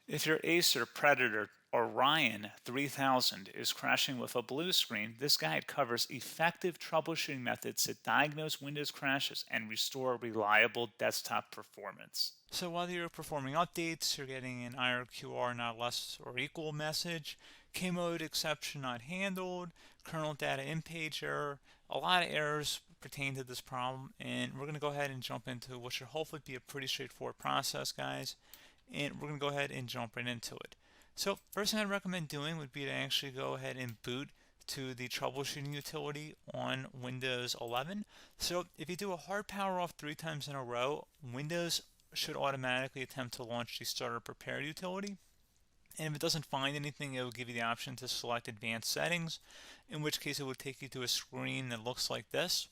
If your Acer Predator Orion 3000 is crashing with a blue screen, this guide covers effective troubleshooting methods to diagnose Windows crashes and restore reliable desktop performance. So while you're performing updates, you're getting an IRQR not less or equal message, K-mode exception not handled, kernel data in page error, a lot of errors pertain to this problem, and we're going to go ahead and jump into what should hopefully be a pretty straightforward process, guys, and we're going to go ahead and jump right into it. So first thing I'd recommend doing would be to actually go ahead and boot to the troubleshooting utility on Windows 11. So if you do a hard power off 3 times in a row, Windows should automatically attempt to launch the starter prepare utility. And if it doesn't find anything, it will give you the option to select advanced settings, in which case it will take you to a screen that looks like this.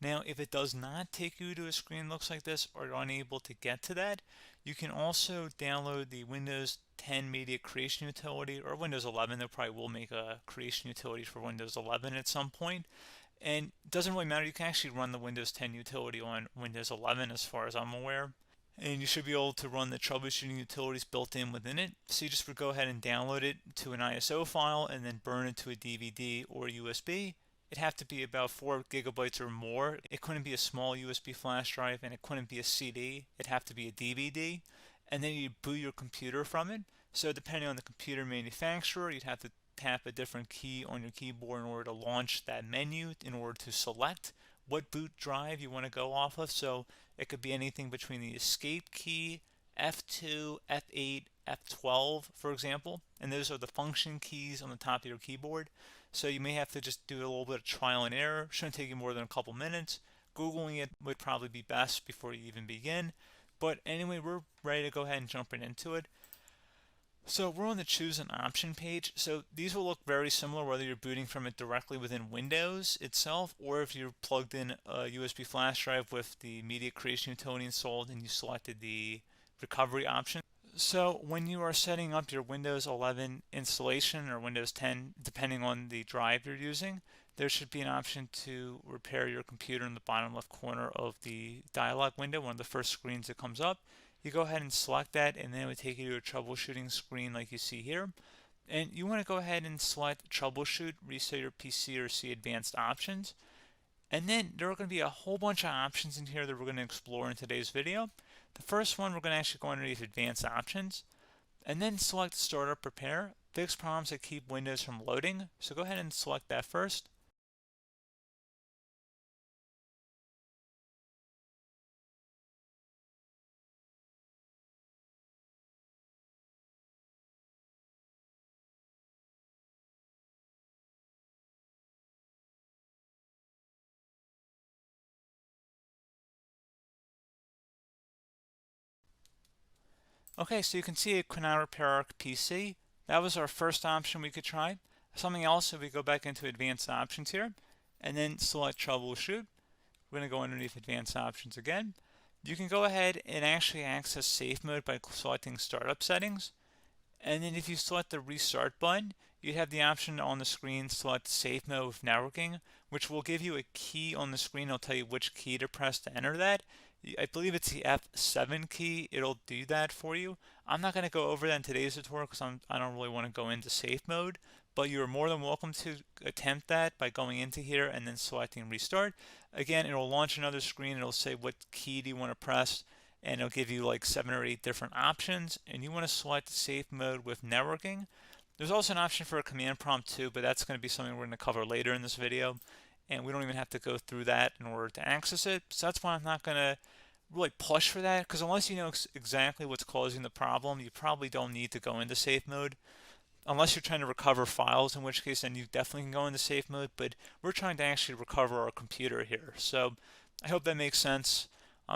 Now, if it does not take you to a screen that looks like this, or you're unable to get to that, you can also download the Windows 10 Media Creation Utility, or Windows 11. They probably will make a creation utility for Windows 11 at some point. And it doesn't really matter. You can actually run the Windows 10 utility on Windows 11 as far as I'm aware. And you should be able to run the troubleshooting utilities built in within it. So you just would go ahead and download it to an ISO file and then burn it to a DVD or USB. It'd have to be about 4 gigabytes or more. It couldn't be a small USB flash drive, and it couldn't be a CD. It'd have to be a DVD. And then you boot your computer from it. So depending on the computer manufacturer, you'd have to tap a different key on your keyboard in order to launch that menu, in order to select what boot drive you want to go off of. So it could be anything between the escape key, F2, F8, F12, for example. And those are the function keys on the top of your keyboard. So you may have to just do a little bit of trial and error. Shouldn't take you more than a couple minutes. Googling it would probably be best before you even begin. But anyway, we're ready to go ahead and jump right into it. So we're on the choose an option page. So these will look very similar whether you're booting from it directly within Windows itself, or if you're plugged in a USB flash drive with the media creation utility installed and you selected the recovery option. So when you are setting up your Windows 11 installation or Windows 10, depending on the drive you're using, there should be an option to repair your computer in the bottom left corner of the dialog window, one of the first screens that comes up. You go ahead and select that, and then it would take you to a troubleshooting screen like you see here. And you want to go ahead and select troubleshoot, reset your PC, or see advanced options. And then there are going to be a whole bunch of options in here that we're going to explore in today's video. The first one, we're going to actually go underneath advanced options and then select startup prepare, fix problems that keep Windows from loading. So go ahead and select that first. Okay, so you can see it could now repair our PC. That was our first option we could try. Something else, if we go back into advanced options here and then select troubleshoot, we're going to go underneath advanced options again. You can go ahead and actually access safe mode by selecting startup settings. And then if you select the restart button, you have the option on the screen select safe mode with networking, which will give you a key on the screen. It'll tell you which key to press to enter that. I believe it's the F7 key. It'll do that for you. I'm not going to go over that in today's tutorial because I don't really want to go into safe mode, but you're more than welcome to attempt that by going into here and then selecting restart. Again, it'll launch another screen. It'll say what key do you want to press, and it'll give you like 7 or 8 different options, and you want to select safe mode with networking. There's also an option for a command prompt too, but that's going to be something we're going to cover later in this video, and we don't even have to go through that in order to access it. So that's why I'm not going to really push for that, because unless you know exactly what's causing the problem, you probably don't need to go into safe mode. Unless you're trying to recover files, in which case then you definitely can go into safe mode, but we're trying to actually recover our computer here. So I hope that makes sense.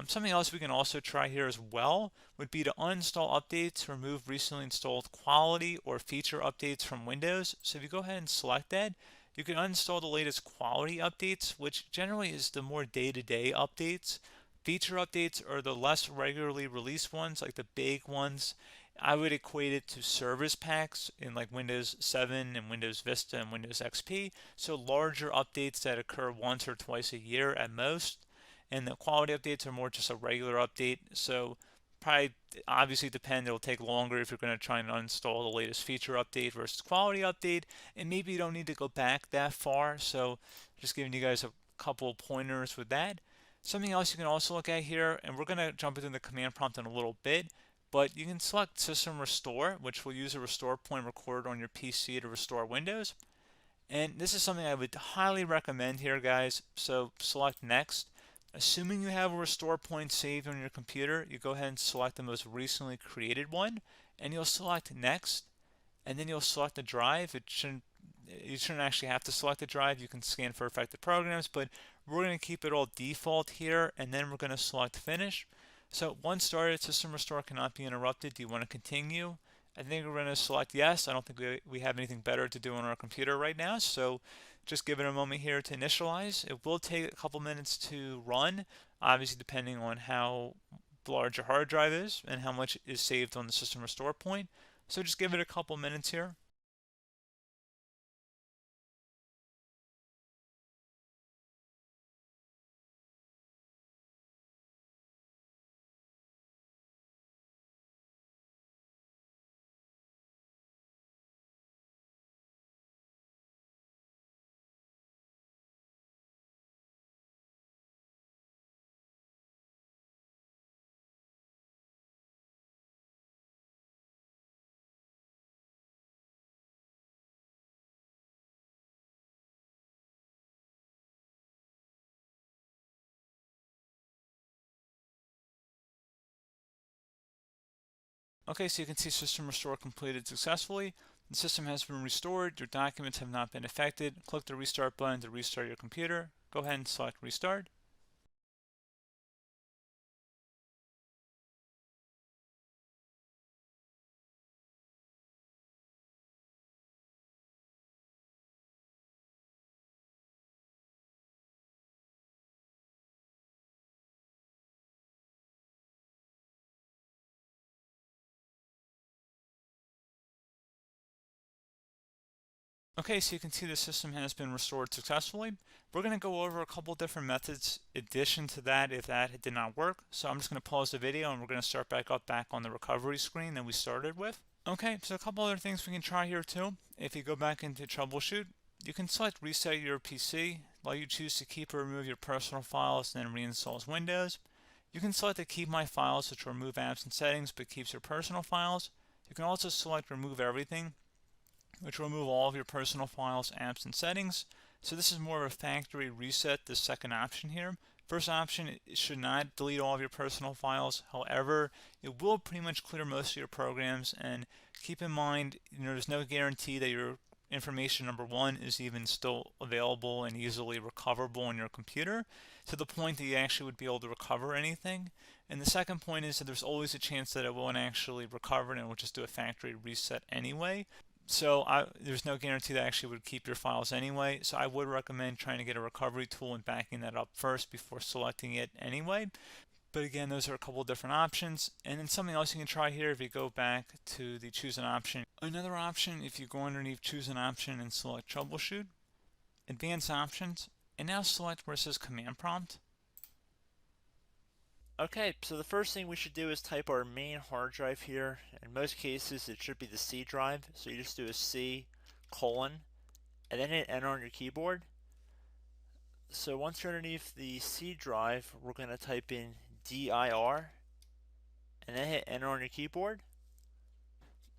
Something else we can also try here as well would be to uninstall updates, remove recently installed quality or feature updates from Windows. So if you go ahead and select that, you can uninstall the latest quality updates, which generally is the more day-to-day updates. Feature updates are the less regularly released ones, like the big ones. I would equate it to service packs in like Windows 7 and Windows Vista and Windows XP. So larger updates that occur once or twice a year at most. And the quality updates are more just a regular update. So Probably obviously depend, it'll take longer if you're going to try and uninstall the latest feature update versus quality update, and maybe you don't need to go back that far. So just giving you guys a couple pointers with that. Something else you can also look at here, and we're going to jump into the command prompt in a little bit, but you can select system restore, which will use a restore point recorded on your PC to restore Windows. And this is something I would highly recommend here, guys. So select next. Assuming you have a restore point saved on your computer, you go ahead and select the most recently created one, and you'll select next, and then you'll select the drive. You shouldn't actually have to select the drive. You can scan for affected programs, but we're going to keep it all default here, and then we're going to select finish. So once started, system restore cannot be interrupted. Do you want to continue? I think we're going to select yes. I don't think we have anything better to do on our computer right now, so just give it a moment here to initialize. It will take a couple minutes to run, obviously depending on how large your hard drive is and how much is saved on the system restore point. So just give it a couple minutes here. Okay, so you can see system restore completed successfully. The system has been restored. Your documents have not been affected. Click the restart button to restart your computer. Go ahead and select restart. Okay, so you can see the system has been restored successfully. We're going to go over a couple different methods in addition to that if that did not work. So I'm just going to pause the video and we're going to start back on the recovery screen that we started with. Okay, so a couple other things we can try here too. If you go back into troubleshoot, you can select reset your PC, while you choose to keep or remove your personal files and then reinstalls Windows. You can select to keep my files, which will remove apps and settings but keeps your personal files. You can also select remove everything, which will remove all of your personal files, apps, and settings. So this is more of a factory reset, the second option here. First option, it should not delete all of your personal files. However, it will pretty much clear most of your programs. And keep in mind, there's no guarantee that your information, number one, is even still available and easily recoverable on your computer to the point that you actually would be able to recover anything. And the second point is that there's always a chance that it won't actually recover and it will just do a factory reset anyway. So there's no guarantee that actually would keep your files anyway. So I would recommend trying to get a recovery tool and backing that up first before selecting it anyway. But again, those are a couple of different options. And then something else you can try here if you go back to the choose an option. Another option, if you go underneath choose an option and select troubleshoot, advanced options, and now select where it says command prompt. Okay, so the first thing we should do is type our main hard drive here. In most cases, it should be the C drive. So you just do a C colon and then hit enter on your keyboard. So once you're underneath the C drive, we're going to type in dir and then hit enter on your keyboard.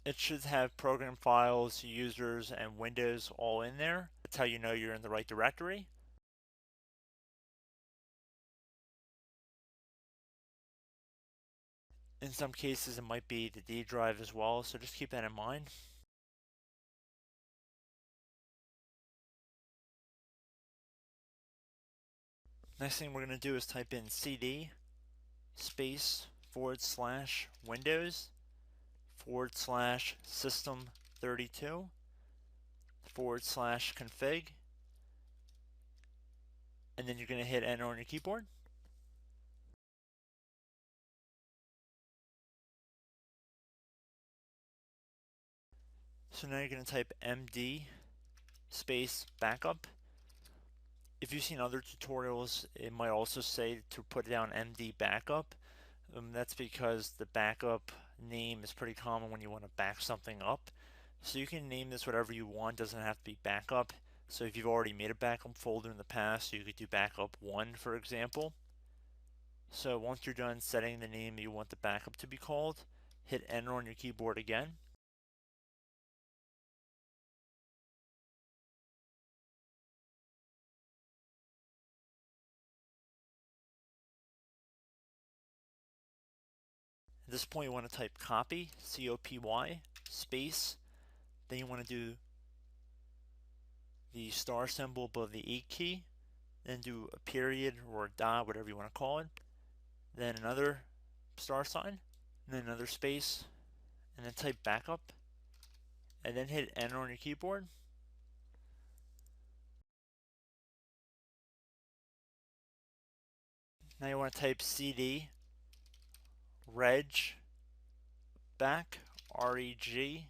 It should have program files, users, and Windows all in there. That's how you know you're in the right directory. In some cases, it might be the D drive as well, so just keep that in mind. Next thing we're going to do is type in cd space / Windows / system 32 / config, and then you're going to hit enter on your keyboard. So now you're going to type md space backup. If you've seen other tutorials, it might also say to put down md backup. That's because the backup name is pretty common when you want to back something up. So you can name this whatever you want, doesn't have to be backup. So if you've already made a backup folder in the past, you could do backup 1, for example. So once you're done setting the name you want the backup to be called, hit enter on your keyboard again. At this point, you want to type copy, C-O-P-Y, space. Then you want to do the star symbol above the 8 key. Then do a period or a dot, whatever you want to call it. Then another star sign, and then another space, and then type backup, and then hit enter on your keyboard. Now you want to type CD reg back, REG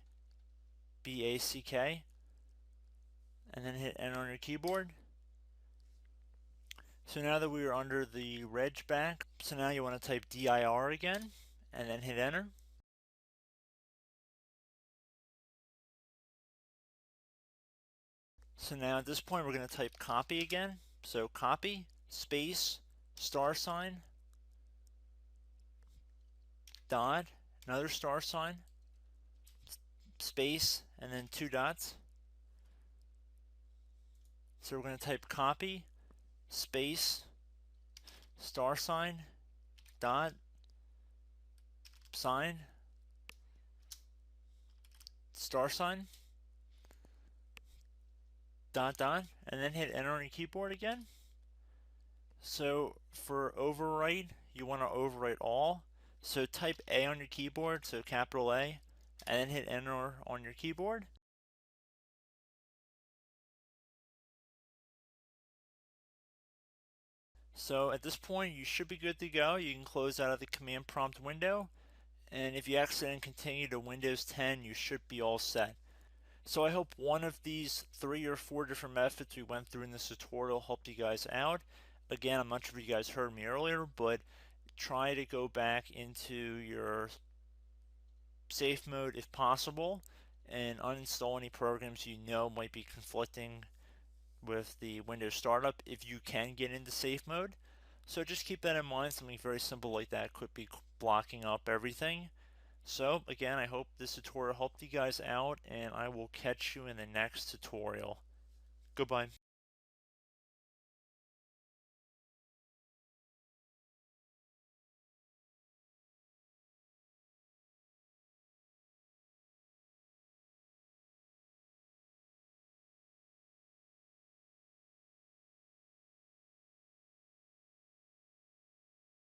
BACK, and then hit enter on your keyboard. So now that we are under the reg back, so now you want to type DIR again, and then hit enter. So now at this point we're going to type copy again. So copy, space, star sign, dot, another star sign, space, and then 2 dots. So we're going to type copy, space, star sign, dot, sign, star sign, dot, dot, and then hit enter on your keyboard again. So for overwrite, you want to overwrite all. So type A on your keyboard, so capital A, and then hit enter on your keyboard. So at this point, you should be good to go. You can close out of the command prompt window. And if you accidentally continue to Windows 10, you should be all set. So I hope one of these 3 or 4 different methods we went through in this tutorial helped you guys out. Again, I'm not sure if you guys heard me earlier, but try to go back into your safe mode if possible and uninstall any programs you know might be conflicting with the Windows startup if you can get into safe mode. So just keep that in mind. Something very simple like that could be blocking up everything. So again, I hope this tutorial helped you guys out, and I will catch you in the next tutorial. Goodbye.